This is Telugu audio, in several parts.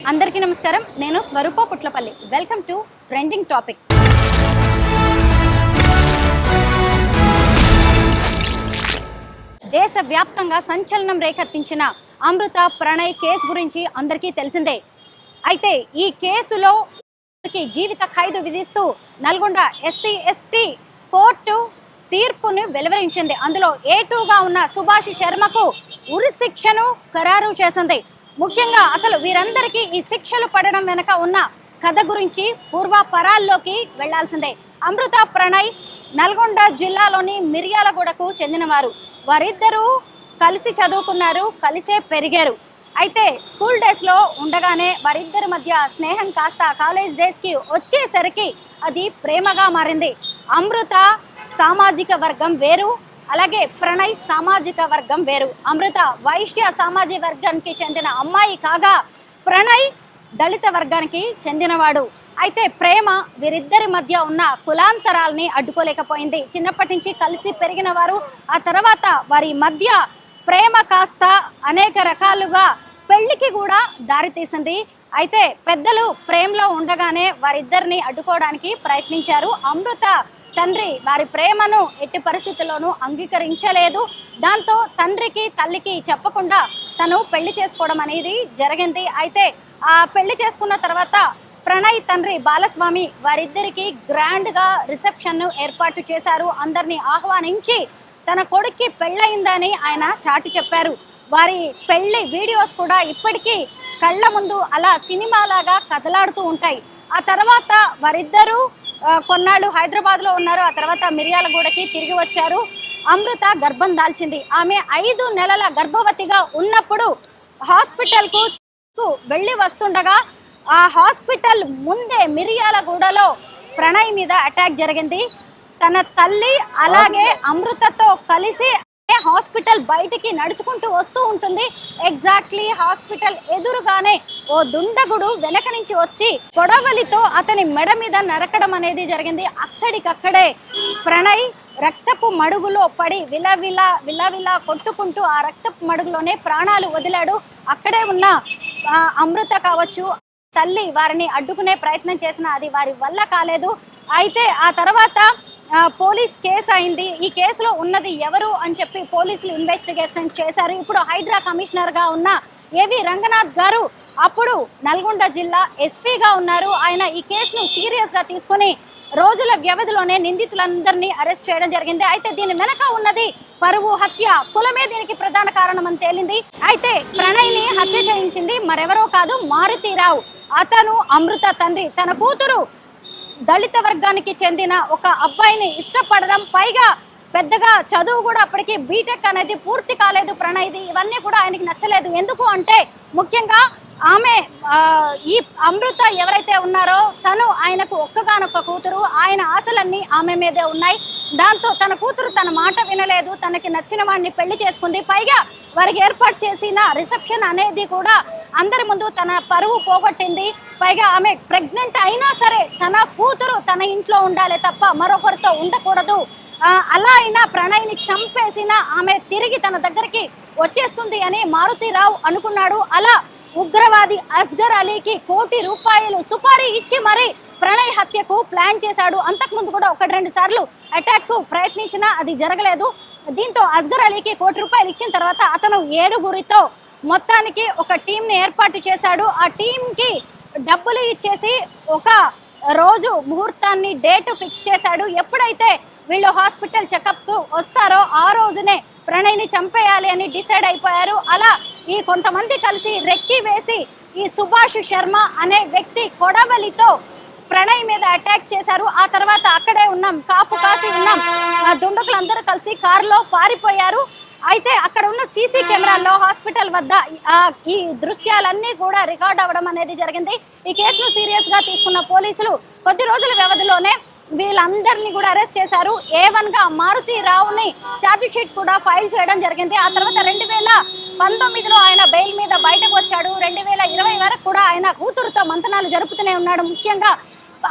అందరికీ నమస్కారం. నేను Swaroopa Putlapalli. Welcome to trending topic. దేశవ్యాప్తంగా సంచలనం రేకెత్తించిన అమృత ప్రణయ్ కేసు గురించి అందరికీ తెలిసిందే. అయితే ఈ కేసులో జీవిత ఖైదు విధిస్తూ నల్గొండ SC/ST కోర్టు తీర్పును వెలువరించింది. అందులో A2గా ఉన్న సుభాష్ శర్మకు ఉరి శిక్షను ఖరారు చేసింది. ముఖ్యంగా అసలు వీరందరికీ ఈ శిక్షలు పడడం వెనక ఉన్న కథ గురించి పూర్వాపరాల్లోకి వెళ్లాల్సిందే. అమృత ప్రణయ్ నల్గొండ జిల్లాలోని మిర్యాలగూడకు చెందినవారు. వారిద్దరూ కలిసి చదువుకున్నారు, కలిసే పెరిగారు. అయితే స్కూల్ డేస్లో ఉండగానే వారిద్దరి మధ్య స్నేహం కాస్త కాలేజ్ డేస్కి వచ్చేసరికి అది ప్రేమగా మారింది. అమృత సామాజిక వర్గం వేరు, అలాగే ప్రణయ్ సామాజిక వర్గం వేరు. అమృత వైశ్య సామాజిక వర్గానికి చెందిన అమ్మాయి కాగా ప్రణయ్ దళిత వర్గానికి చెందినవాడు. అయితే ప్రేమ వీరిద్దరి మధ్య ఉన్న కులాంతరాల్ని అడ్డుకోలేకపోయింది. చిన్నప్పటి నుంచి కలిసి పెరిగిన వారు, ఆ తర్వాత వారి మధ్య ప్రేమ కాస్త అనేక రకాలుగా పెళ్లికి కూడా దారితీసింది. అయితే పెద్దలు ప్రేమలో ఉండగానే వారిద్దరిని అడ్డుకోవడానికి ప్రయత్నించారు. అమృత తండ్రి వారి ప్రేమను ఎట్టి పరిస్థితుల్లోనూ అంగీకరించలేదు. దాంతో తండ్రికి తల్లికి చెప్పకుండా తను పెళ్లి చేసుకోవడం అనేది జరిగింది. అయితే ఆ పెళ్లి చేసుకున్న తర్వాత ప్రణయ్ తండ్రి బాలస్వామి వారిద్దరికి గ్రాండ్గా రిసెప్షన్ను ఏర్పాటు చేశారు. అందరినీ ఆహ్వానించి తన కొడుక్కి పెళ్ళయిందని ఆయన చాటి చెప్పారు. వారి పెళ్లి వీడియోస్ కూడా ఇప్పటికీ కళ్ళ ముందు అలా సినిమాలాగా కదలాడుతూ ఉంటాయి. ఆ తర్వాత వారిద్దరూ కొన్నాళ్ళు హైదరాబాద్లో ఉన్నారు. ఆ తర్వాత మిర్యాలగూడకి తిరిగి వచ్చారు. అమృత గర్భం దాల్చింది. ఆమె 5 నెలల గర్భవతిగా ఉన్నప్పుడు హాస్పిటల్కు వెళ్ళి వస్తుండగా ఆ హాస్పిటల్ ముందే మిర్యాలగూడలో ప్రణయ్ మీద అటాక్ జరిగింది. తన తల్లి అలాగే అమృతతో కలిసి హాస్పిటల్ బయటికి నడుచుకుంటూ వస్తూ ఉంటుంది. ఎగ్జాక్ట్లీ హాస్పిటల్ ఎదురుగానే ఓ దుండగుడు వెనక నుంచి వచ్చి కొడవలితో అతని మెడ మీద నరకడం అనేది జరిగింది. అక్కడికక్కడే ప్రణయ్ రక్తపు మడుగులో పడి విలవిలా కొట్టుకుంటూ ఆ రక్తపు మడుగులోనే ప్రాణాలు వదిలాడు. అక్కడే ఉన్న అమృత కావచ్చు, తల్లి వారిని అడ్డుకునే ప్రయత్నం చేసినా అది వారి వల్ల కాలేదు. అయితే ఆ తర్వాత పోలీస్ కేసు అయింది. ఈ కేసులో ఉన్నది ఎవరు అని చెప్పి పోలీసులు ఇన్వెస్టిగేషన్ చేశారు. ఇప్పుడు హైడ్రా కమిషనర్గా ఉన్న ఏవి రంగనాథ్ గారు అప్పుడు నల్గొండ జిల్లా ఎస్పీగా ఉన్నారు. ఆయన ఈ కేసును సీరియస్గా తీసుకుని రోజుల వ్యవధిలోనే నిందితులందరినీ అరెస్ట్ చేయడం జరిగింది. అయితే దీని వెనక ఉన్నది పరువు హత్య, కులమే దీనికి ప్రధాన కారణం అని తేలింది. అయితే ప్రణయ్ని హత్య చేయించింది మరెవరో కాదు, మారుతీరావు. అతను అమృత తండ్రి. తన కూతురు దళిత వర్గానికి చెందిన ఒక అబ్బాయిని ఇష్టపడడం, పైగా పెద్దగా చదువు కూడా అప్పటికి బీటెక్ అనేది పూర్తి కాలేదు ప్రణయ్ది. ఇవన్నీ కూడా ఆయనకి నచ్చలేదు. ఎందుకు అంటే ముఖ్యంగా ఆమె ఈ అమృత ఎవరైతే ఉన్నారో తను ఆయనకు ఒక్కగానొక్క కూతురు. ఆయన ఆశలన్నీ ఆమె మీదే ఉన్నాయి. దాంతో తన కూతురు తన మాట వినలేదు, తనకి నచ్చిన వాడిని పెళ్లి చేసుకుంది. పైగా వారికి ఏర్పాటు చేసిన రిసెప్షన్ అనేది కూడా అందరి ముందు తన పరువు పోగొట్టింది. పైగా ఆమె ప్రెగ్నెంట్ అయినా సరే తన కూతురు తన ఇంట్లో ఉండాలి తప్ప మరొకరితో ఉండకూడదు. అలా అయినా ప్రణయ్ని చంపేసిన ఆమె తిరిగి తన దగ్గరికి వచ్చేస్తుంది అని మారుతీరావు అనుకున్నాడు. అలా ఉగ్రవాది అస్గర్ అలీకి ₹1 కోటి సుపారీ ఇచ్చి మరి ప్రణయ్ హత్యకు ప్లాన్ చేశాడు. అంతకుముందు కూడా 1-2 సార్లు అటాక్ కు ప్రయత్నించినా అది జరగలేదు. దీంతో అస్గర్ అలీకి ₹1 కోటి ఇచ్చిన తర్వాత అతను 7గురితో మొత్తానికి ఒక టీంని ఏర్పాటు చేశాడు. ఆ టీంకి డబ్బులు ఇచ్చేసి ఒక రోజు ముహూర్తాన్ని డేట్ ఫిక్స్ చేశాడు. ఎప్పుడైతే వీళ్ళు హాస్పిటల్ చెకప్కు వస్తారో ఆ రోజునే ప్రణయ్ని చంపేయాలి అని డిసైడ్ అయిపోయారు. అలా ఈ కొంతమంది కలిసి రెక్కి వేసి ఈ సుభాష్ శర్మ అనే వ్యక్తి కొడవలితో ప్రణయ్ మీద అటాక్ చేశారు. ఆ తర్వాత అక్కడే ఉన్నాం, కాపు కాసి ఉన్నాం, దుండకులందరూ కలిసి కారులో పారిపోయారు. అయితే అక్కడ ఉన్న సీసీ కెమెరాల్లో హాస్పిటల్ వద్ద ఈ దృశ్యాలన్నీ కూడా రికార్డ్ అవ్వడం అనేది జరిగింది. ఈ కేసును సీరియస్ గా తీసుకున్న పోలీసులు కొద్ది రోజుల వ్యవధిలోనే వీళ్ళందరినీ కూడా అరెస్ట్ చేశారు. A1గా మారుతీరావుని ఛార్జ్ షీట్ కూడా ఫైల్ చేయడం జరిగింది. ఆ తర్వాత 2019లో ఆయన బెయిల్ మీద బయటకు వచ్చాడు. 2020 వరకు కూడా ఆయన కూతురుతో మంతనాలు జరుపుతూనే ఉన్నాడు. ముఖ్యంగా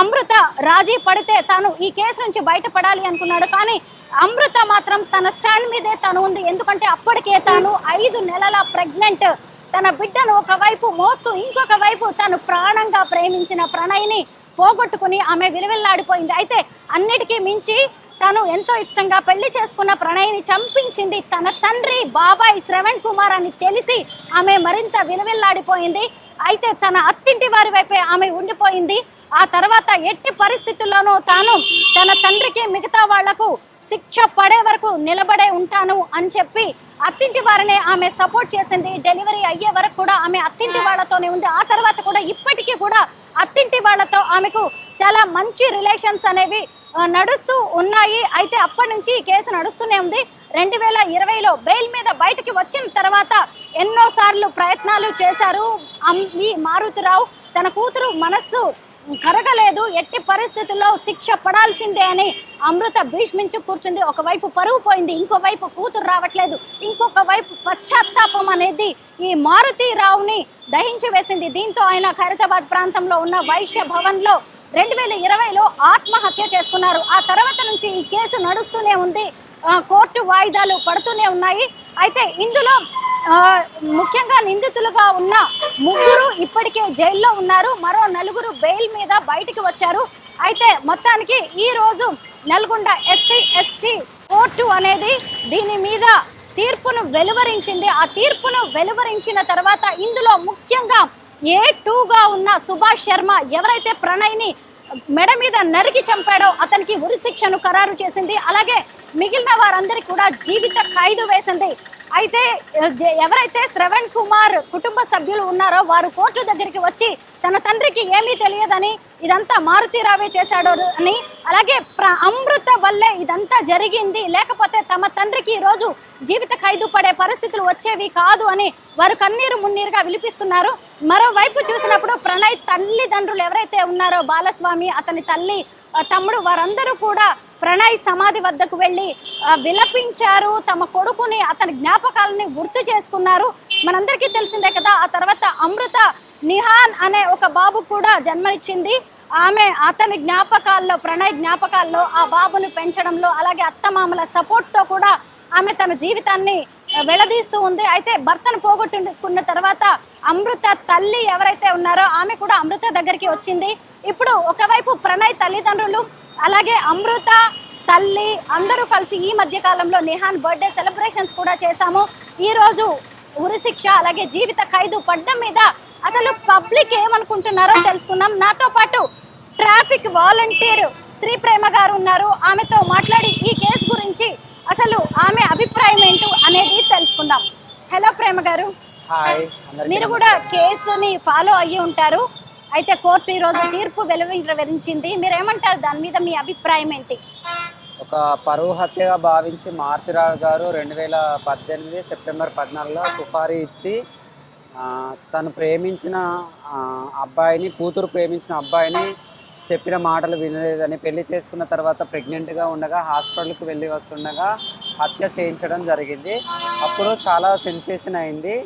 అమృత రాజీ పడితే తాను ఈ కేసు నుంచి బయటపడాలి అనుకున్నాడు. కానీ అమృత మాత్రం తన స్టాండ్ మీదే తను ఉంది. ఎందుకంటే అప్పటికే తాను 5 నెలల ప్రెగ్నెంట్ తన బిడ్డను ఒకవైపు మోస్తూ ఇంకొక వైపు తను ప్రాణంగా ప్రేమించిన ప్రణయ్ని పోగొట్టుకుని ఆమె విలువెల్లాడిపోయింది. అయితే అన్నిటికీ మించి తను ఎంతో ఇష్టంగా పెళ్లి చేసుకున్న ప్రణయ్ని చంపించింది తన తండ్రి బాబాయ్ శ్రవణ్ కుమార్ అని తెలిసి ఆమె మరింత విలువెల్లాడిపోయింది. అయితే తన అత్తింటి వారి వైపే ఆమె ఉండిపోయింది. ఆ తర్వాత ఎట్టి పరిస్థితుల్లోనూ తాను తన తండ్రికి మిగతా వాళ్లకు శిక్ష పడే వరకు నిలబడే ఉంటాను అని చెప్పి అత్తింటి వారినే ఆమె సపోర్ట్ చేసింది. డెలివరీ అయ్యే వరకు కూడా ఆమె అత్తింటి వాళ్ళతోనే ఉంది. ఆ తర్వాత కూడా ఇప్పటికీ కూడా అత్తింటి వాళ్ళతో ఆమెకు చాలా మంచి రిలేషన్స్ అనేవి నడుస్తూ ఉన్నాయి. అయితే అప్పటి నుంచి ఈ కేసు నడుస్తూనే ఉంది. 2020లో బెయిల్ మీద బయటికి వచ్చిన తర్వాత ఎన్నోసార్లు ప్రయత్నాలు చేశారు. ఈ మారుతిరావు తన కూతురు మనస్సు కరగలేదు, ఎట్టి పరిస్థితుల్లో శిక్ష పడాల్సిందే అని అమృత భీష్మించు కూర్చుంది. ఒకవైపు పరువు పోయింది, ఇంకోవైపు కూతురు రావట్లేదు, ఇంకొక వైపు పశ్చాత్తాపం అనేది ఈ మారుతిరావుని దహించి వేసింది. దీంతో ఆయన ఖైరతాబాద్ ప్రాంతంలో ఉన్న వైశ్య భవన్లో 2020లో ఆత్మహత్య చేసుకున్నారు. ఆ తర్వాత నుంచి ఈ కేసు నడుస్తూనే ఉంది, కోర్టు వాయిదాలు పడుతూనే ఉన్నాయి. అయితే ఇందులో ముఖ్యంగా నిందితులుగా ఉన్న 3 ఇప్పటికే జైల్లో ఉన్నారు. మరో 4 బెయిల్ మీద బయటికి వచ్చారు. అయితే మొత్తానికి ఈ రోజు నల్గొండ SC/ST కోర్టు అనేది దీని మీద తీర్పును వెలువరించింది. ఆ తీర్పును వెలువరించిన తర్వాత ఇందులో ముఖ్యంగా A2గా ఉన్న సుభాష్ శర్మ ఎవరైతే ప్రణయ్ని మెడ మీద నరికి చంపాడో అతనికి ఉరి శిక్షను ఖరారు చేసింది. అలాగే మిగిలిన వారందరికీ కూడా జీవిత ఖైదు వేసింది. అయితే ఎవరైతే శ్రవణ్ కుమార్ కుటుంబ సభ్యులు ఉన్నారో వారు కోర్టు దగ్గరికి వచ్చి తన తండ్రికి ఏమీ తెలియదని, ఇదంతా మారుతిరావే చేశాడు అని, అలాగే అమృత వల్లే ఇదంతా జరిగింది, లేకపోతే తమ తండ్రికి ఈరోజు జీవిత ఖైదు పడే పరిస్థితులు వచ్చేవి కాదు అని వారు కన్నీరు మున్నీరుగా విలిపిస్తున్నారు. మరోవైపు చూసినప్పుడు ప్రణయ్ తల్లిదండ్రులు ఎవరైతే ఉన్నారో బాలస్వామి, అతని తల్లి, తమ్ముడు, వారందరూ కూడా ప్రణయ్ సమాధి వద్దకు వెళ్ళి విలపించారు. తమ కొడుకుని, అతని జ్ఞాపకాలని గుర్తు చేసుకున్నారు. మనందరికీ తెలిసిందే కదా, ఆ తర్వాత అమృత నిహాన్ అనే ఒక బాబు కూడా జన్మనిచ్చింది. ఆమె అతని జ్ఞాపకాల్లో, ప్రణయ్ జ్ఞాపకాల్లో ఆ బాబును పెంచడంలో, అలాగే అత్తమామల సపోర్ట్తో కూడా ఆమె తన జీవితాన్ని వెళ్లదీస్తూ ఉంది. అయితే భర్తను పోగొట్టుకున్న తర్వాత అమృత తల్లి ఎవరైతే ఉన్నారో ఆమె కూడా అమృత దగ్గరికి వచ్చింది. ఇప్పుడు ఒకవైపు ప్రణయ్ తల్లిదండ్రులు, అలాగే అమృత తల్లి అందరూ కలిసి ఈ మధ్య కాలంలో నిహాన్ బర్త్డే సెలబ్రేషన్స్ కూడా చేశాము. ఈ రోజు ఉరిశిక్ష అలాగే జీవిత ఖైదు పడ్డం మీద అసలు పబ్లిక్ ఏమనుకుంటున్నారో తెలుసుకున్నాం. నాతో పాటు ట్రాఫిక్ వాలంటీర్ శ్రీ ప్రేమ గారు ఉన్నారు. ఆమెతో మాట్లాడి ఈ కేసు గురించి అసలు ఆమె అభిప్రాయం ఏంటో అనేది తెలుసుకుందాం. హలో ప్రేమ గారు. హాయ్. మీరు కూడా కేసుని ఫాలో అయ్యి ఉంటారు. అయితే కోర్టు ఈరోజు తీర్పు వెలువరించింది, మీరేమంటారు? దాని మీద మీ అభిప్రాయం ఏంటి? ఒక పరువు హత్యగా భావించి మారుతిరావు గారు 2018 సెప్టెంబర్ 14లో సుపారీ ఇచ్చి తను ప్రేమించిన అబ్బాయిని, కూతురు ప్రేమించిన అబ్బాయిని చెప్పిన మాటలు వినలేదని, పెళ్లి చేసుకున్న తర్వాత ప్రెగ్నెంట్గా ఉండగా హాస్పిటల్కి వెళ్ళి వస్తుండగా హత్య చేయించడం జరిగింది. అప్పుడు చాలా సెన్సేషన్ అయింది.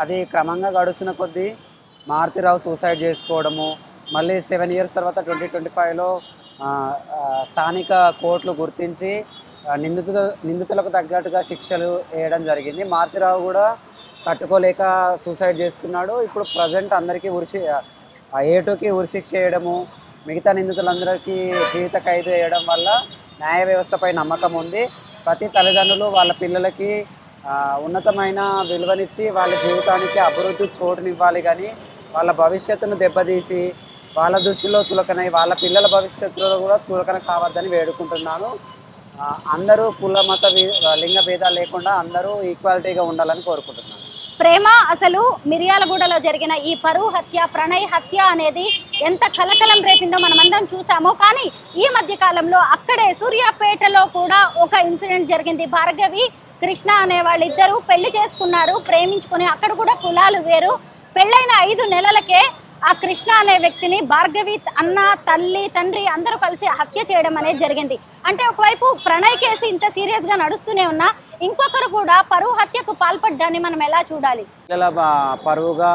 అది క్రమంగా గడుస్తున్న కొద్దీ మారుతిరావు సూసైడ్ చేసుకోవడము, మళ్ళీ 7 ఇయర్స్ తర్వాత 2025లో స్థానిక కోర్టులు గుర్తించి నిందితులకు తగ్గట్టుగా శిక్షలు వేయడం జరిగింది. మారుతిరావు కూడా తట్టుకోలేక సూసైడ్ చేసుకున్నాడు. ఇప్పుడు ప్రజెంట్ అందరికీ A2కి ఉరిశిక్ష వేయడము, మిగతా నిందితులందరికీ జీవిత ఖైదు వేయడం వల్ల న్యాయ వ్యవస్థపై నమ్మకం ఉంది. ప్రతి తల్లిదండ్రులు వాళ్ళ పిల్లలకి ఉన్నతమైన విలువనిచ్చి వాళ్ళ జీవితానికి అభివృద్ధి చోటునివ్వాలి, కానీ వాళ్ళ భవిష్యత్తును దెబ్బతీసి వాళ్ళ దృష్టిలో చులకనై వాళ్ళ పిల్లల భవిష్యత్తులో కూడా చులకన కావద్దని వేడుకుంటున్నాను. అందరూ కుల మత లింగ భేదాలు లేకుండా అందరూ ఈక్వాలిటీగా ఉండాలని కోరుకుంటున్నాను. ప్రేమ, అసలు మిర్యాలగూడలో జరిగిన ఈ పరువు హత్య, ప్రణయ్ హత్య అనేది ఎంత కలకలం రేపిందో మనమందరం చూసాము. కానీ ఈ మధ్య కాలంలో అక్కడే సూర్యాపేటలో కూడా ఒక ఇన్సిడెంట్ జరిగింది. భార్గవి, కృష్ణ అనే వాళ్ళిద్దరూ పెళ్లి చేసుకున్నారు, ప్రేమించుకుని. అక్కడ కూడా కులాలు వేరు. పెళ్ళైన 5 నెలలకే ఆ కృష్ణ అనే వ్యక్తిని భార్గవి అన్న, తల్లి, తండ్రి అందరూ కలిసి హత్య చేయడం అనేది జరిగింది. అంటే ఒకవైపు ప్రణయ్ కేసు ఇంత సీరియస్ గా నడుస్తూనే ఉన్నా, ఇంకొకరు కూడా పరువు హత్యకు పాల్పడ్డాన్ని మనం ఎలా చూడాలి? పరువుగా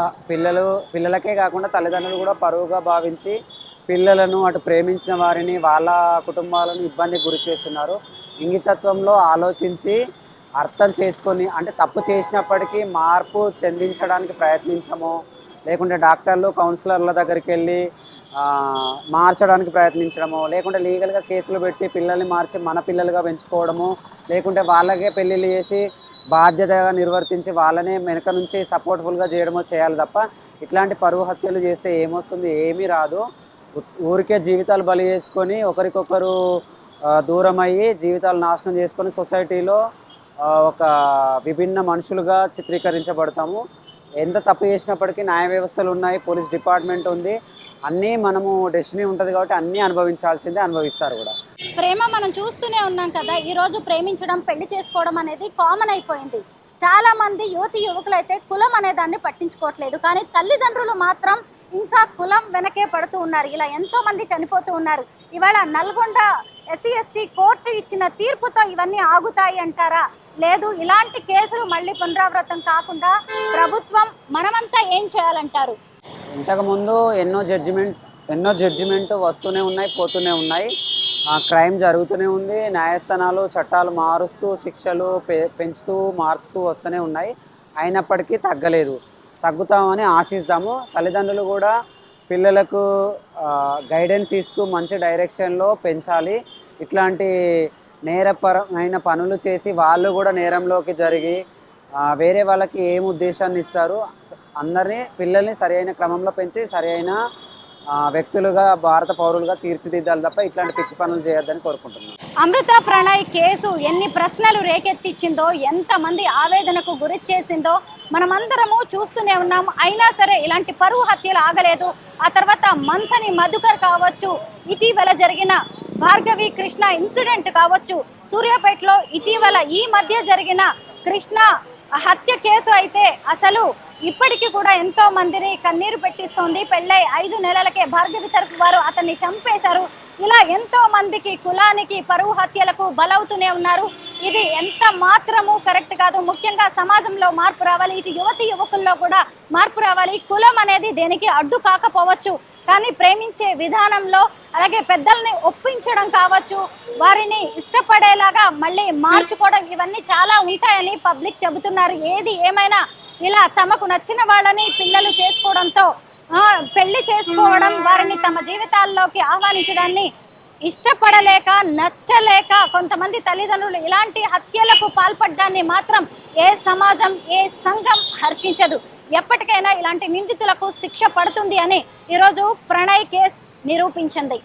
పిల్లలకే కాకుండా తల్లిదండ్రులు కూడా పరువుగా భావించి పిల్లలను, అటు ప్రేమించిన వారిని, వాళ్ళ కుటుంబాలను ఇబ్బందికి గురి చేస్తున్నారు. ఇంగితత్వంలో ఆలోచించి అర్థం చేసుకొని, అంటే తప్పు చేసినప్పటికీ మార్పు చెందించడానికి ప్రయత్నించము, లేకుంటే డాక్టర్లు కౌన్సిలర్ల దగ్గరికి వెళ్ళి మార్చడానికి ప్రయత్నించడము, లేకుంటే లీగల్గా కేసులు పెట్టి పిల్లల్ని మార్చి మన పిల్లలుగా పెంచుకోవడము, లేకుంటే వాళ్ళకే పెళ్ళిళ్ళు చేసి బాధ్యతగా నిర్వర్తించి వాళ్ళనే వెనక నుంచి సపోర్ట్ఫుల్గా చేయడమో చేయాలి తప్ప ఇట్లాంటి పరువు హత్యలు చేస్తే ఏమొస్తుంది? ఏమీ రాదు. ఊరికే జీవితాలు బలి చేసుకొని ఒకరికొకరు దూరం అయ్యి జీవితాలు నాశనం చేసుకొని సొసైటీలో ఒక విభిన్న మనుషులుగా చిత్రీకరించబడతాము. ఎంత తప్పు చేసినప్పటికీ న్యాయ వ్యవస్థలు ఉన్నాయి, పోలీస్ డిపార్ట్మెంట్ ఉంది. అన్నీ మనము డెస్టినీ ఉంటుంది కాబట్టి అన్నీ అనుభవించాల్సిందే, అనుభవిస్తారు కూడా. ప్రేమ మనం చూస్తూనే ఉన్నాం కదా, ఈరోజు ప్రేమించడం పెళ్లి చేసుకోవడం అనేది కామన్ అయిపోయింది. చాలా మంది యువతి యువకులైతే కులం అనే దాన్ని పట్టించుకోవట్లేదు, కానీ తల్లిదండ్రులు మాత్రం ఇంకా కులం వెనకే పడుతూ ఉన్నారు. ఇలా ఎంతో మంది చనిపోతూ ఉన్నారు. ఇవాళ నల్గొండ ఎస్సీ ఎస్టీ కోర్టు ఇచ్చిన తీర్పుతో ఇవన్నీ ఆగుతాయి అంటారా? లేదు, ఇలాంటి కేసులు మళ్ళీ పునరావృతం కాకుండా ప్రభుత్వం మనమంతా ఏం చేయాలంటారు? ఇంతకుముందు ఎన్నో జడ్జిమెంట్ వస్తూనే ఉన్నాయి, పోతూనే ఉన్నాయి. క్రైమ్ జరుగుతూనే ఉంది. న్యాయస్థానాలు చట్టాలు మారుస్తూ శిక్షలు పెంచుతూ మార్చుతూ వస్తూనే ఉన్నాయి. అయినప్పటికీ తగ్గలేదు. తగ్గుతామని ఆశిస్తాము. తల్లిదండ్రులు కూడా పిల్లలకు గైడెన్స్ ఇస్తూ మంచి డైరెక్షన్లో పెంచాలి. ఇట్లాంటి నేరపరమైన పనులు చేసి వాళ్ళు కూడా నేరంలోకి జరిగి వేరే వాళ్ళకి ఏం ఉద్దేశాన్ని ఇస్తారు? అందరినీ పిల్లల్ని సరైన క్రమంలో పెంచి సరైన వ్యక్తులుగా భారత పౌరులుగా తీర్చిదిద్దాలి తప్ప ఇట్లాంటి పిచ్చి పనులు చేయొద్దని కోరుకుంటున్నాను. అమృత ప్రణయ్ కేసు ఎన్ని ప్రశ్నలు రేకెత్తించిందో, ఎంతమంది ఆవేదనకు గురి చేసిందో మనమందరము చూస్తూనే ఉన్నాం. అయినా సరే ఇలాంటి పరువు హత్యలు ఆగలేదు. ఆ తర్వాత మంథని మధుకర్ కావచ్చు, ఇటీవల జరిగిన భార్గవి కృష్ణ ఇన్సిడెంట్ కావచ్చు, సూర్యాపేటలో ఇటీవల ఈ మధ్య జరిగిన కృష్ణ హత్య కేసు అయితే అసలు ఇప్పటికీ కూడా ఎంతో మందిని కన్నీరు పెట్టిస్తోంది. పెళ్ళై 5 నెలలకే భార్గవి తరఫు వారు అతన్ని చంపేశారు. ఇలా ఎంతో మందికి కులానికి పరువు హత్యలకు బలవుతూనే ఉన్నారు. ఇది ఎంత మాత్రము కరెక్ట్ కాదు. ముఖ్యంగా సమాజంలో మార్పు రావాలి. ఇటు యువతి యువకుల్లో కూడా మార్పు రావాలి. కులం అనేది దేనికి అడ్డు కాకపోవచ్చు, కానీ ప్రేమించే విధానంలో అలాగే పెద్దల్ని ఒప్పించడం కావచ్చు, వారిని ఇష్టపడేలాగా మళ్ళీ మార్చుకోవడం, ఇవన్నీ చాలా ఉంటాయని పబ్లిక్ చెబుతున్నారు. ఏది ఏమైనా ఇలా తమకు నచ్చిన వాళ్ళని పిల్లలు చేసుకోవడంతో పెళ్లి చేసుకోవడం, వారిని తమ జీవితాల్లోకి ఆహ్వానించడాన్ని ఇష్టపడలేక నచ్చలేక కొంతమంది తల్లిదండ్రులు ఇలాంటి హత్యలకు పాల్పడ్డాన్ని మాత్రం ఏ సమాజం ఏ సంఘం హర్షించదు. ఎప్పటికైనా ఇలాంటి నిందితులకు శిక్ష పడుతుంది అని ఈరోజు ప్రణయ్ కేసు నిరూపించింది.